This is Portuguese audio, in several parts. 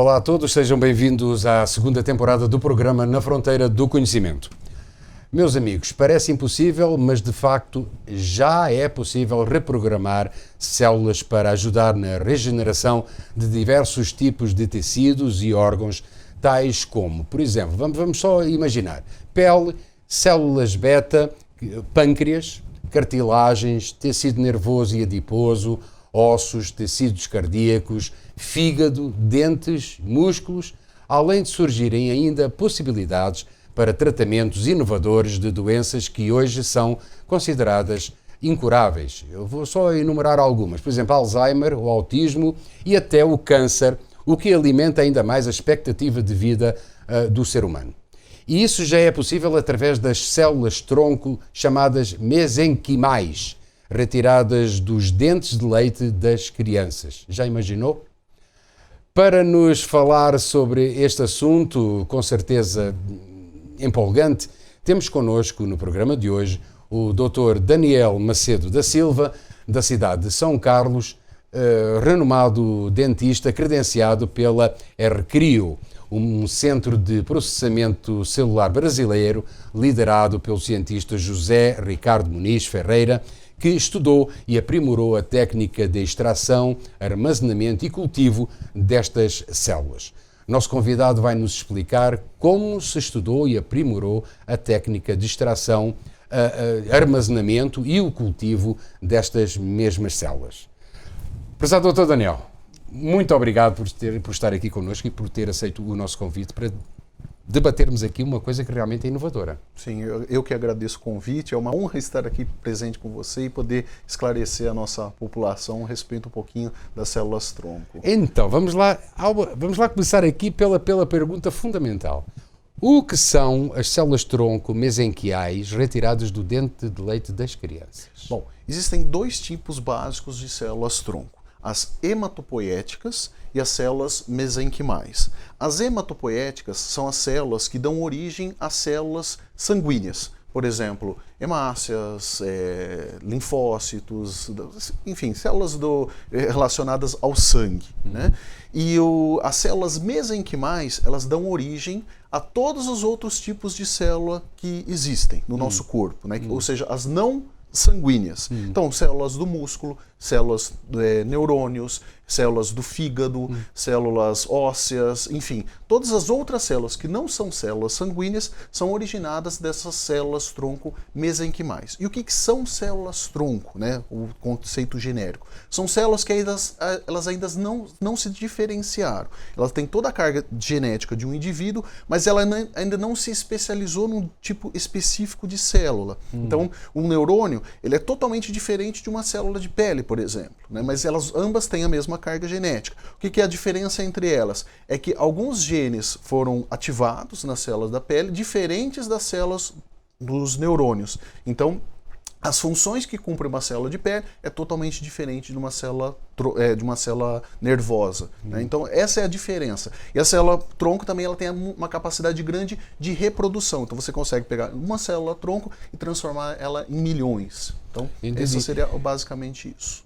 Olá a todos, sejam bem-vindos à segunda temporada do programa Na Fronteira do Conhecimento. Meus amigos, parece impossível, mas de facto já é possível reprogramar células para ajudar na regeneração de diversos tipos de tecidos e órgãos, tais como, por exemplo, vamos só imaginar, pele, células beta, pâncreas, cartilagens, tecido nervoso e adiposo, ossos, tecidos cardíacos, fígado, dentes, músculos, além de surgirem ainda possibilidades para tratamentos inovadores de doenças que hoje são consideradas incuráveis. Eu vou só enumerar algumas, por exemplo, Alzheimer, o autismo e até o câncer, o que alimenta ainda mais a expectativa de vida do ser humano. E isso já é possível através das células-tronco chamadas mesenquimais, retiradas dos dentes de leite das crianças. Já imaginou? Para nos falar sobre este assunto, com certeza empolgante, temos connosco no programa de hoje o Dr. Daniel Macedo da Silva, da cidade de São Carlos, renomado dentista credenciado pela RCRIO, um centro de processamento celular brasileiro liderado pelo cientista José Ricardo Muniz Ferreira, que estudou e aprimorou a técnica de extração, armazenamento e cultivo destas células. Nosso convidado vai nos explicar como se estudou e aprimorou a técnica de extração, armazenamento e o cultivo destas mesmas células. Prezado Dr. Daniel, muito obrigado por estar aqui connosco e por ter aceito o nosso convite para debatermos aqui uma coisa que realmente é inovadora. Sim, eu que agradeço o convite, é uma honra estar aqui presente com você e poder esclarecer a nossa população a respeito um pouquinho das células-tronco. Então, vamos lá começar aqui pela pergunta fundamental. O que são as células-tronco mesenquiais retiradas do dente de leite das crianças? Bom, existem dois tipos básicos de células-tronco. As hematopoéticas e as células mesenquimais. As hematopoéticas são as células que dão origem às células sanguíneas. Por exemplo, hemácias, linfócitos, enfim, células relacionadas ao sangue. Né? E as células mesenquimais, elas dão origem a todos os outros tipos de célula que existem no nosso corpo, né? Ou seja, as não sanguíneas. Então, células do músculo, células neurônios, células do fígado, células ósseas, enfim, todas as outras células que não são células sanguíneas são originadas dessas células-tronco mesenquimais. E o que são células-tronco, né? O conceito genérico? São células que elas ainda não se diferenciaram. Elas têm toda a carga genética de um indivíduo, mas ela ainda não se especializou num tipo específico de célula. Então, um neurônio, ele é totalmente diferente de uma célula de pele, por exemplo, né? Mas elas ambas têm a mesma carga genética. O que é a diferença entre elas? É que alguns genes foram ativados nas células da pele, diferentes das células dos neurônios. Então, as funções que cumpre uma célula de pele é totalmente diferente de uma célula nervosa. Né? Então, essa é a diferença. E a célula-tronco também ela tem uma capacidade grande de reprodução. Então, você consegue pegar uma célula-tronco e transformar ela em milhões. Então, isso seria basicamente isso.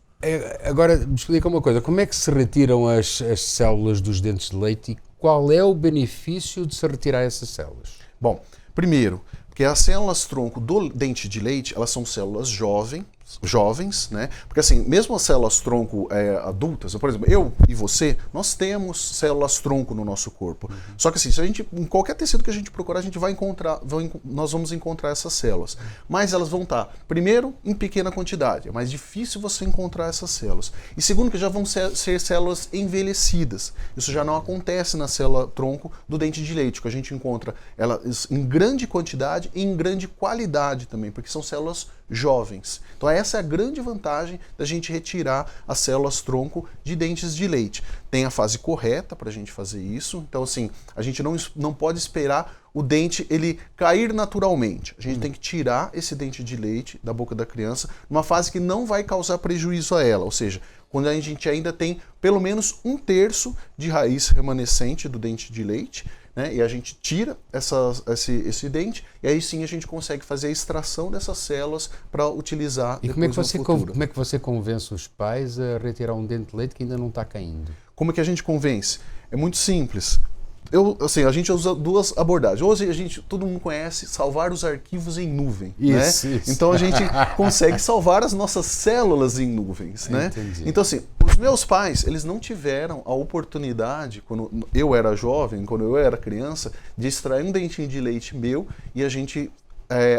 Agora, me explica uma coisa. Como é que se retiram as células dos dentes de leite e qual é o benefício de se retirar essas células? Bom, primeiro, porque as células-tronco do dente de leite, elas são células jovens, né? Porque assim, mesmo as células-tronco adultas, por exemplo, eu e você, nós temos células-tronco no nosso corpo. Só que assim, se a gente, em qualquer tecido que a gente procurar, a gente vai encontrar, nós vamos encontrar essas células. Mas elas vão estar, primeiro, em pequena quantidade. É mais difícil você encontrar essas células. E segundo, que já vão ser células envelhecidas. Isso já não acontece na célula-tronco do dente de leite, que a gente encontra elas em grande quantidade e em grande qualidade também, porque são células jovens. Então essa é a grande vantagem da gente retirar as células-tronco de dentes de leite. Tem a fase correta para a gente fazer isso, então assim, a gente não pode esperar o dente ele cair naturalmente. A gente tem que tirar esse dente de leite da boca da criança numa fase que não vai causar prejuízo a ela, ou seja, quando a gente ainda tem pelo menos 1/3 de raiz remanescente do dente de leite, né? E a gente tira esse dente e aí sim a gente consegue fazer a extração dessas células para utilizar e depois no futuro. Como é que você convence os pais a retirar um dente de leite que ainda não está caindo? Como é que a gente convence? É muito simples. A gente usa duas abordagens. Hoje todo mundo conhece salvar os arquivos em nuvem. Isso, né? isso. Então a gente consegue salvar as nossas células em nuvens. Né? Entendi. Então assim, os meus pais, eles não tiveram a oportunidade, quando eu era jovem, quando eu era criança, de extrair um dentinho de leite meu e a gente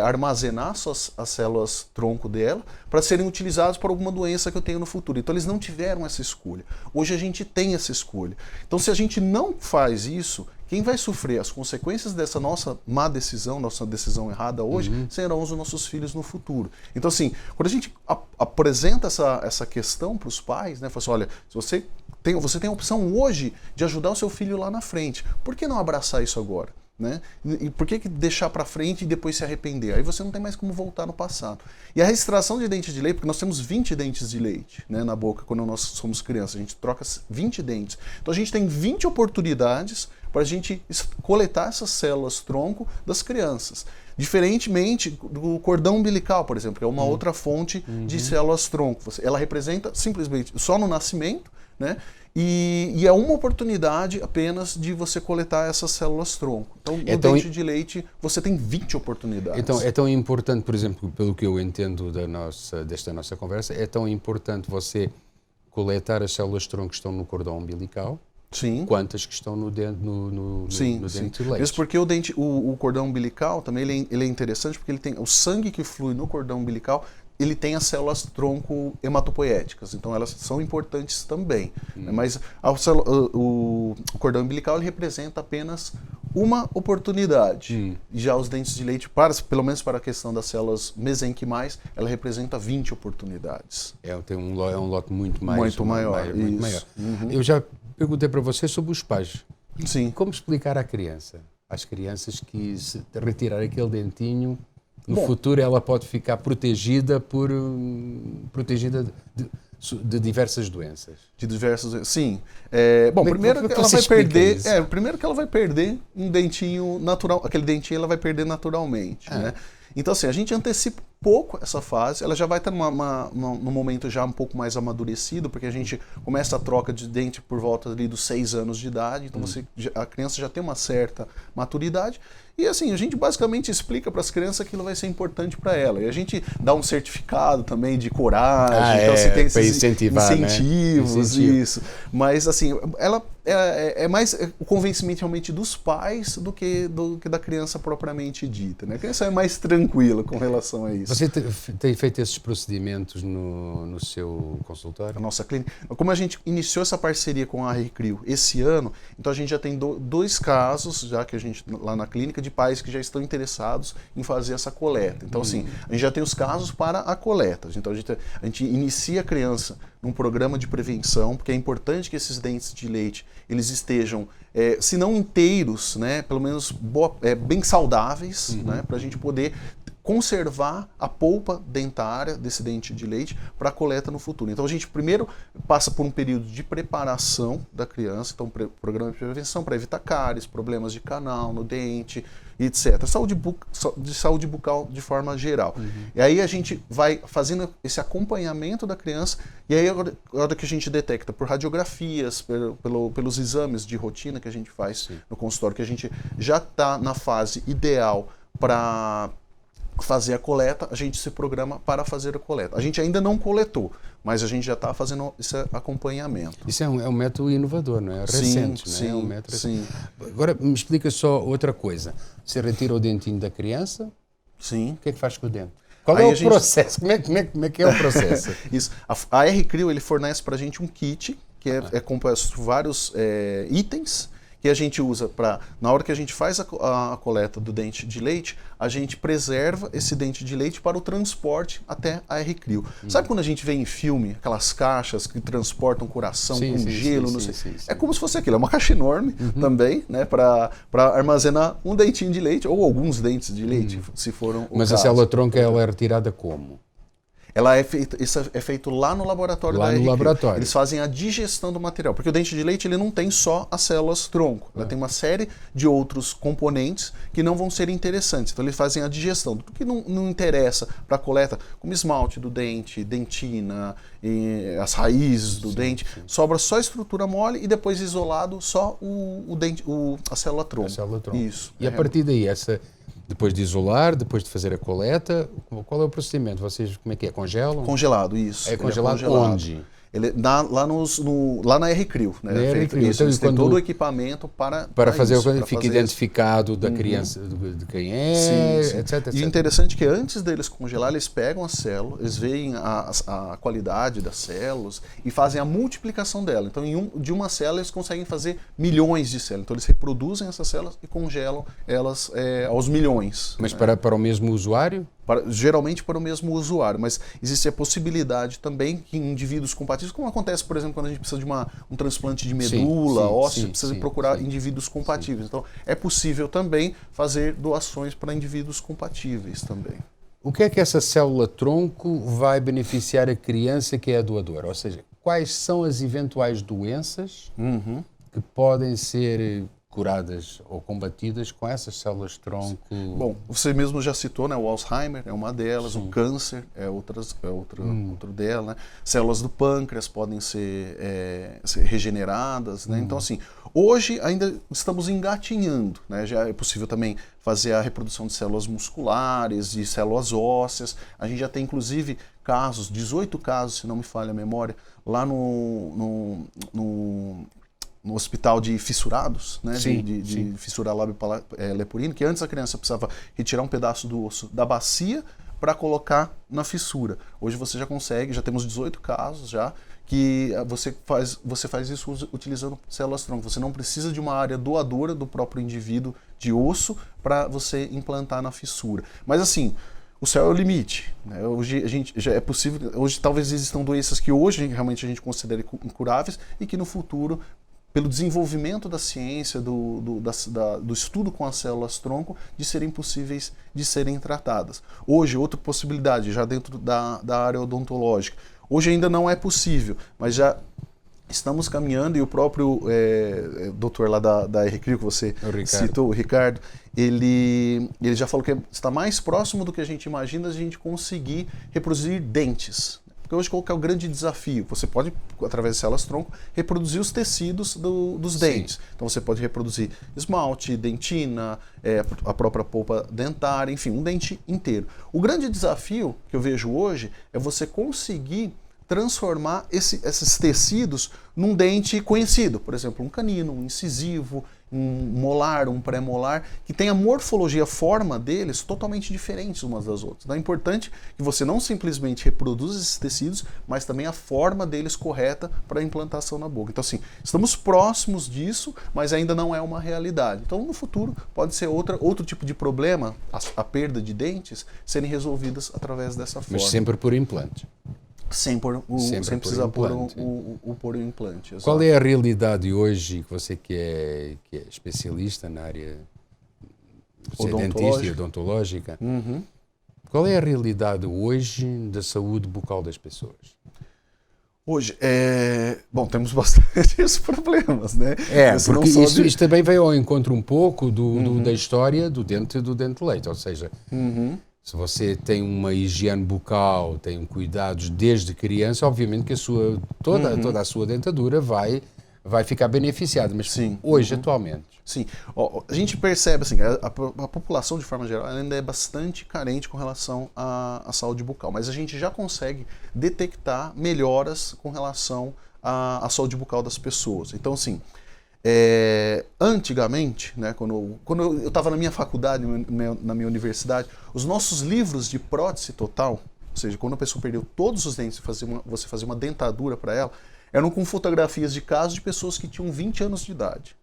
armazenar as células tronco dela para serem utilizadas para alguma doença que eu tenho no futuro. Então eles não tiveram essa escolha. Hoje a gente tem essa escolha. Então se a gente não faz isso, quem vai sofrer as consequências dessa nossa má decisão, nossa decisão errada hoje, serão os nossos filhos no futuro. Então assim, quando a gente apresenta essa questão para os pais, né, fala assim, olha, se você tem a opção hoje de ajudar o seu filho lá na frente, por que não abraçar isso agora? Né? E por que deixar para frente e depois se arrepender? Aí você não tem mais como voltar no passado. E a extração de dente de leite, porque nós temos 20 dentes de leite, né, na boca quando nós somos crianças, a gente troca 20 dentes. Então a gente tem 20 oportunidades para a gente coletar essas células tronco das crianças. Diferentemente do cordão umbilical, por exemplo, que é uma outra fonte de células tronco. Ela representa simplesmente só no nascimento, né? E é uma oportunidade apenas de você coletar essas células tronco. Então, no dente de leite, você tem 20 oportunidades. Então, é tão importante, por exemplo, pelo que eu entendo desta nossa conversa, é tão importante você coletar as células tronco que estão no cordão umbilical, sim, quanto as que estão no dente de leite. Isso porque o cordão umbilical também ele é interessante porque ele tem o sangue que flui no cordão umbilical, ele tem as células tronco hematopoéticas, então elas são importantes também. Né? Mas o cordão umbilical ele representa apenas uma oportunidade. Já os dentes de leite, pelo menos para a questão das células mesenquimais, ela representa 20 oportunidades. É um lote muito maior. Muito maior. Eu já perguntei para você sobre os pais. Sim. Como explicar à criança, às crianças que se retirar aquele dentinho, no futuro ela pode ficar protegida de diversas doenças. Sim. Primeiro que ela vai perder um dentinho natural. Aquele dentinho ela vai perder naturalmente. Né? Então, assim, a gente antecipa pouco essa fase, ela já vai estar num momento já um pouco mais amadurecido, porque a gente começa a troca de dente por volta ali dos 6 anos de idade, então a criança já tem uma certa maturidade. E assim, a gente basicamente explica para as crianças que aquilo vai ser importante para ela. E a gente dá um certificado também de coragem, então você tem esses incentivos, né? isso. Mas assim, ela é mais o convencimento realmente dos pais do que da criança propriamente dita. Né? A criança é mais tranquila com relação a isso. Você tem feito esses procedimentos no seu consultório? Na nossa clínica. Como a gente iniciou essa parceria com a ReCrio esse ano, então a gente já tem 2 casos, já que a gente lá na clínica, de pais que já estão interessados em fazer essa coleta. Então, assim, a gente já tem os casos para a coleta. Então, a gente inicia a criança num programa de prevenção, porque é importante que esses dentes de leite eles estejam, se não inteiros, né, pelo menos bem saudáveis, né, para a gente poder conservar a polpa dentária desse dente de leite para a coleta no futuro. Então a gente primeiro passa por um período de preparação da criança, então programa de prevenção para evitar cáries, problemas de canal no dente, etc. Saúde bucal de forma geral. E aí a gente vai fazendo esse acompanhamento da criança e aí a hora que a gente detecta por radiografias, pelos exames de rotina que a gente faz no consultório, que a gente já está na fase ideal para fazer a coleta, a gente se programa para fazer a coleta. A gente ainda não coletou, mas a gente já está fazendo esse acompanhamento. Isso é um método inovador, não é? Recente, sim, não é? É um método sim. Agora, me explica só outra coisa. Você retira o dentinho da criança, sim. O que é que faz com o dente? Qual é o processo? Como é que é o processo? Isso. A ReCrio ele fornece para a gente um kit, que é composto por vários itens, que a gente usa para, na hora que a gente faz a coleta do dente de leite, a gente preserva esse dente de leite para o transporte até a ReCrio. Sabe quando a gente vê em filme aquelas caixas que transportam coração com gelo, não sei? É como se fosse aquilo, é uma caixa enorme também, né, para armazenar um dentinho de leite ou alguns dentes de leite, se foram o Mas caso. a célula tronco ela é retirada como? Isso é feito lá no laboratório da R-Cryo. laboratório. Eles fazem a digestão do material, porque o dente de leite ele não tem só as células tronco, ela tem uma série de outros componentes que não vão ser interessantes. Então eles fazem a digestão, tudo que não interessa para a coleta, como esmalte do dente, dentina, as raízes do dente, sobra só a estrutura mole e depois isolado só a célula tronco. A célula tronco. Isso. E a partir daí, depois de isolar, depois de fazer a coleta, qual é o procedimento? Vocês, como é que é? Congelam? Congelado, isso. É congelado onde? Lá na R-Cryo, né? Então, eles têm todo o equipamento para fazer isso, o que fica identificado da criança, de quem é, sim. etc. E o interessante é que antes deles congelar, eles pegam a célula, eles veem a qualidade das células e fazem a multiplicação dela. Então, de uma célula, eles conseguem fazer milhões de células. Então, eles reproduzem essas células e congelam elas aos milhões. Mas para o mesmo usuário? Geralmente para o mesmo usuário, mas existe a possibilidade também que em indivíduos compatíveis, como acontece, por exemplo, quando a gente precisa de um transplante de medula óssea, precisa procurar indivíduos compatíveis. Então, é possível também fazer doações para indivíduos compatíveis também. O que é que essa célula-tronco vai beneficiar a criança que é a doadora? Ou seja, quais são as eventuais doenças que podem ser curadas ou combatidas com essas células-tronco? Bom, você mesmo já citou, né? O Alzheimer é uma delas, o câncer é outra dela, né? Células do pâncreas podem ser regeneradas, né? Então, assim, hoje ainda estamos engatinhando, né? Já é possível também fazer a reprodução de células musculares, de células ósseas. A gente já tem, inclusive, 18 casos, se não me falha a memória, lá no hospital de fissurados, né? de fissura lábio-leporino, que antes a criança precisava retirar um pedaço do osso da bacia para colocar na fissura. Hoje você já consegue, já temos 18 casos já, que você faz isso utilizando células-tronco. Você não precisa de uma área doadora do próprio indivíduo de osso para você implantar na fissura. Mas assim, o céu é o limite, né? Hoje já é possível, hoje talvez existam doenças que hoje realmente a gente considera incuráveis e que no futuro, pelo desenvolvimento da ciência, do estudo com as células-tronco, de serem possíveis de serem tratadas. Hoje, outra possibilidade, já dentro da área odontológica, hoje ainda não é possível, mas já estamos caminhando, e o próprio doutor lá da R-Cryo, que você citou, o Ricardo, ele já falou que está mais próximo do que a gente imagina a gente conseguir reproduzir dentes. Porque hoje qual que é o grande desafio? Você pode, através de células-tronco, reproduzir os tecidos dos dentes. Então você pode reproduzir esmalte, dentina, a própria polpa dentária, enfim, um dente inteiro. O grande desafio que eu vejo hoje é você conseguir transformar esses tecidos num dente conhecido. Por exemplo, um canino, um incisivo, um molar, um pré-molar, que tem a morfologia, a forma deles totalmente diferentes umas das outras. Então é importante que você não simplesmente reproduza esses tecidos, mas também a forma deles correta para a implantação na boca. Então assim, estamos próximos disso, mas ainda não é uma realidade. Então no futuro pode ser outro tipo de problema, a perda de dentes, serem resolvidas através dessa forma. Mas sempre por implante. Sem precisar pôr o implante. Exato. Qual é a realidade hoje, que você que é especialista na área dentista e odontológica, qual é a realidade hoje da saúde bucal das pessoas? Hoje, bom, temos bastantes problemas, né? Porque isto também veio ao encontro um pouco da história do dente e do dente de leite, ou seja, se você tem uma higiene bucal, tem cuidados desde criança, obviamente que toda a sua dentadura vai ficar beneficiada, mas hoje, atualmente. Sim, a gente percebe assim, a população de forma geral ainda é bastante carente com relação à saúde bucal, mas a gente já consegue detectar melhoras com relação à saúde bucal das pessoas. Então, assim, antigamente, né, quando eu estava na minha faculdade, na minha universidade, os nossos livros de prótese total, ou seja, quando a pessoa perdeu todos os dentes e você fazia uma dentadura para ela, eram com fotografias de casos de pessoas que tinham 20 anos de idade.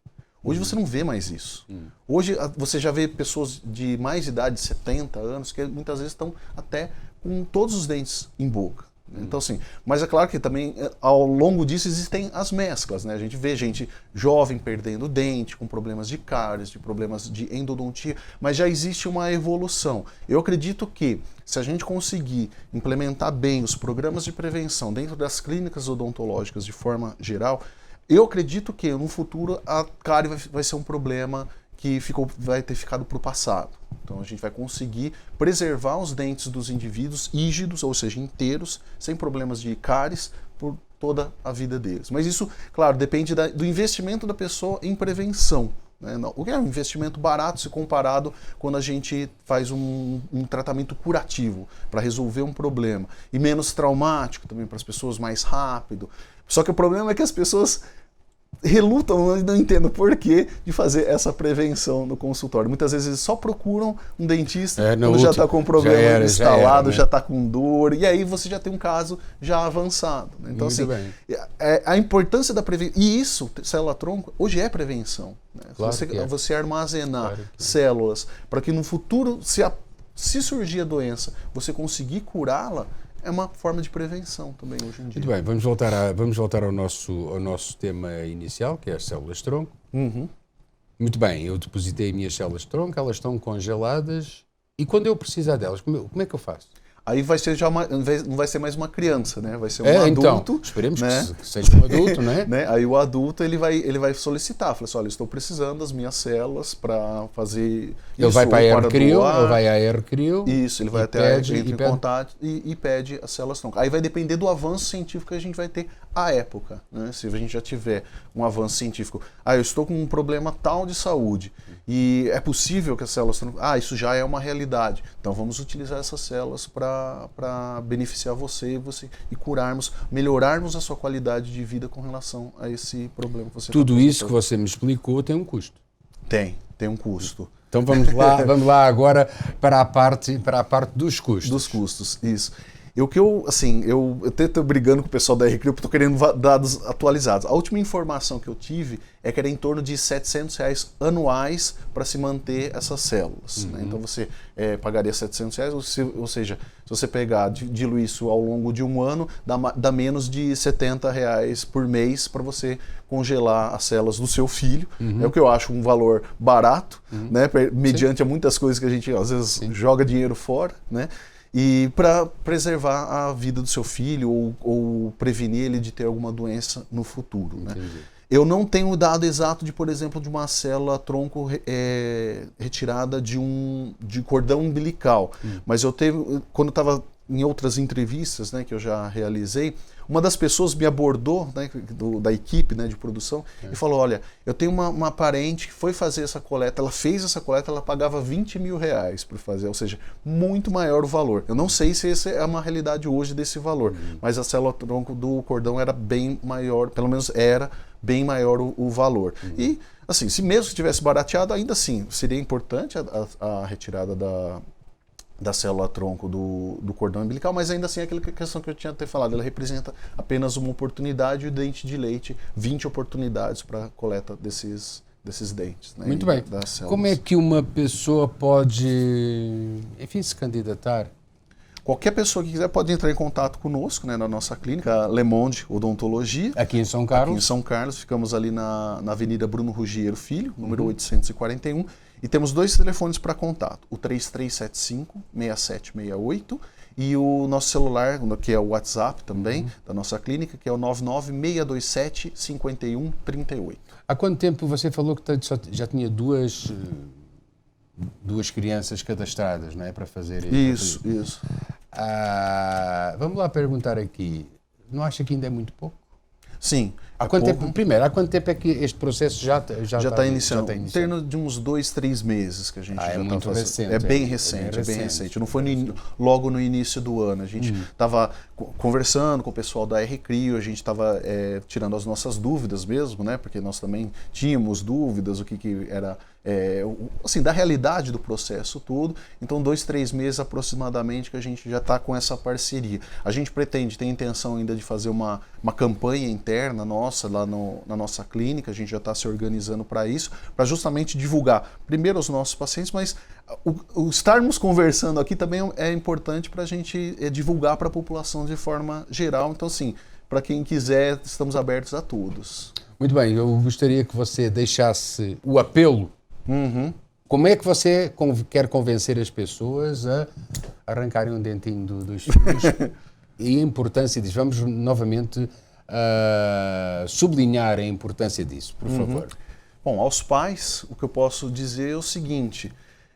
Hoje você não vê mais isso. Hoje você já vê pessoas de mais idade, 70 anos, que muitas vezes estão até com todos os dentes em boca. Então, assim, mas é claro que também ao longo disso existem as mesclas, né? A gente vê gente jovem perdendo dente, com problemas de cáries, de problemas de endodontia, mas já existe uma evolução. Eu acredito que se a gente conseguir implementar bem os programas de prevenção dentro das clínicas odontológicas de forma geral, eu acredito que no futuro a cárie vai ser um problema que vai ter ficado para o passado. Então a gente vai conseguir preservar os dentes dos indivíduos rígidos, ou seja, inteiros, sem problemas de cáries por toda a vida deles. Mas isso, claro, depende do investimento da pessoa em prevenção. Né? O que é um investimento barato se comparado quando a gente faz um tratamento curativo para resolver um problema. E menos traumático também para as pessoas, mais rápido. Só que o problema é que as pessoas relutam, não entendo por que, de fazer essa prevenção no consultório. Muitas vezes eles só procuram um dentista quando já está com um problema instalado, já está com dor, e aí você já tem um caso já avançado. Então, muito assim, bem. A importância da prevenção, e isso, célula-tronco, hoje é prevenção. Né? Claro você armazenar células para que no futuro, se surgir a doença, você conseguir curá-la, é uma forma de prevenção também hoje em dia. Muito bem, vamos voltar ao nosso tema inicial, que é as células-tronco. Muito bem, eu depositei minhas células-tronco, elas estão congeladas, e quando eu precisar delas, como é que eu faço? Aí vai ser não vai ser mais uma criança, né? Vai ser um adulto. Então, esperemos, né? que seja um adulto, né? Aí o adulto ele vai solicitar, fala assim, olha, estou precisando das minhas células para fazer ele vai para a Aercrio, ele vai à Aercrio. Isso, ele vai até entra em contato e pede as células tronco. Aí vai depender do avanço científico que a gente vai ter à época, né? Se a gente já tiver um avanço científico, eu estou com um problema tal de saúde e é possível que as células tronco, isso já é uma realidade. Então vamos utilizar essas células para beneficiar você e melhorarmos a sua qualidade de vida com relação a esse problema que você Tudo isso que você me explicou tem um custo. Tem um custo. Então vamos lá agora para a parte dos custos. Dos custos, isso. Eu até estou brigando com o pessoal da Aercrio porque estou querendo dados atualizados. A última informação que eu tive é que era em torno de R$700 anuais para se manter essas células. Né? Então você pagaria R$700, ou seja, se você pegar, diluir isso ao longo de um ano, dá menos de R$70 por mês para você congelar as células do seu filho. É o que eu acho um valor barato, né? Mediante a muitas coisas que a gente às vezes joga dinheiro fora, né? E para preservar a vida do seu filho ou prevenir ele de ter alguma doença no futuro. Né? Eu não tenho o dado exato por exemplo, de uma célula-tronco retirada de cordão umbilical. Mas quando eu estava em outras entrevistas, né, que eu já realizei, uma das pessoas me abordou, né, da equipe, né, de produção, e falou, olha, eu tenho uma parente que foi fazer essa coleta, ela fez essa coleta, ela pagava R$20 mil por fazer, ou seja, muito maior o valor. Eu não sei se essa é uma realidade hoje desse valor, mas a célula-tronco do cordão era bem maior, pelo menos era bem maior o valor. E, assim, se mesmo tivesse barateado, ainda assim, seria importante a retirada da célula-tronco do cordão umbilical, mas ainda assim aquela questão que eu tinha até falado, ela representa apenas uma oportunidade e o dente de leite, 20 oportunidades para a coleta desses dentes. Né, muito bem. Como é que uma pessoa pode, enfim, se candidatar? Qualquer pessoa que quiser pode entrar em contato conosco, né, na nossa clínica, Le Monde Odontologia. Aqui em São Carlos? Aqui em São Carlos, ficamos ali na Avenida Bruno Ruggiero Filho, número 841. E temos 2 telefones para contato, o 3375-6768 e o nosso celular, que é o WhatsApp também, da nossa clínica, que é o 99627-5138. Há quanto tempo você falou que já tinha duas crianças cadastradas, não é, para fazer isso? Vamos lá perguntar aqui, não acha que ainda é muito pouco? Sim. Há quanto tempo é que este processo já está iniciando? Em torno de uns 2-3 meses que a gente já está fazendo. Recente, é bem recente. Não foi logo no início do ano. A gente estava conversando com o pessoal da Aercrio, a gente estava tirando as nossas dúvidas mesmo, né? Porque nós também tínhamos dúvidas, o que era... assim, da realidade do processo todo. Então 2-3 meses aproximadamente que a gente já está com essa parceria. A gente tem a intenção ainda de fazer uma campanha interna nossa, nossa, lá na nossa clínica, a gente já está se organizando para isso, para justamente divulgar primeiro os nossos pacientes, mas o estarmos conversando aqui também é importante para a gente divulgar para a população de forma geral. Então, assim, para quem quiser, estamos abertos a todos. Muito bem, eu gostaria que você deixasse o apelo. Como é que você quer convencer as pessoas a arrancarem um dentinho dos filhos? E a importância disso. Vamos novamente sublinhar a importância disso, por favor. Bom, aos pais, o que eu posso dizer é o seguinte: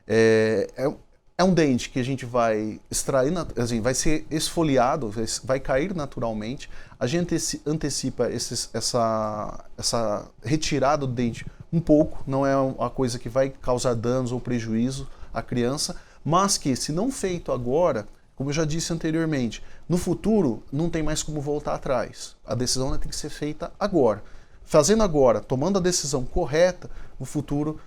é um dente que a gente vai extrair, assim, vai ser esfoliado, vai cair naturalmente. A gente antecipa essa retirada do dente um pouco, não é uma coisa que vai causar danos ou prejuízo à criança, mas que, se não feito agora, como eu já disse anteriormente, no futuro não tem mais como voltar atrás. A decisão tem que ser feita agora. Fazendo agora, tomando a decisão correta, no futuro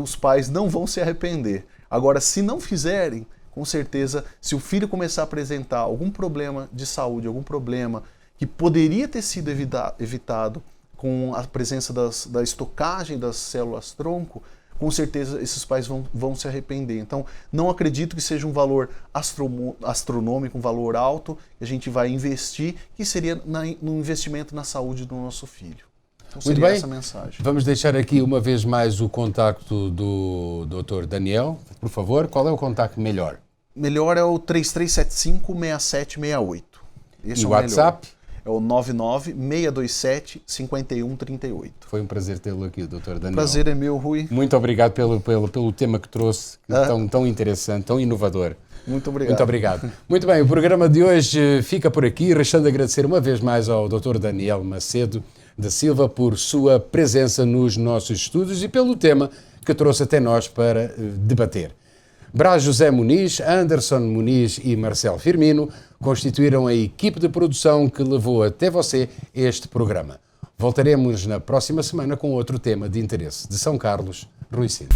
os pais não vão se arrepender. Agora, se não fizerem, com certeza, se o filho começar a apresentar algum problema de saúde, algum problema que poderia ter sido evitado com a presença da estocagem das células-tronco, com certeza esses pais vão se arrepender. Então, não acredito que seja um valor astronômico, um valor alto, que a gente vai investir, que seria no investimento na saúde do nosso filho. Então, muito bem, essa mensagem. Vamos deixar aqui uma vez mais o contacto do Dr. Daniel, por favor. Qual é o contacto melhor? Melhor é o 3375-6768. Esse e o WhatsApp? É o 99-627-5138. Foi um prazer tê-lo aqui, Dr. Daniel. O prazer é meu, Rui. Muito obrigado pelo tema que trouxe, tão interessante, tão inovador. Muito obrigado. Muito obrigado. Muito bem, o programa de hoje fica por aqui, restando agradecer uma vez mais ao Dr. Daniel Macedo da Silva por sua presença nos nossos estúdios e pelo tema que trouxe até nós para debater. Brás José Muniz, Anderson Muniz e Marcelo Firmino constituíram a equipe de produção que levou até você este programa. Voltaremos na próxima semana com outro tema de interesse. De São Carlos, Rui Cid.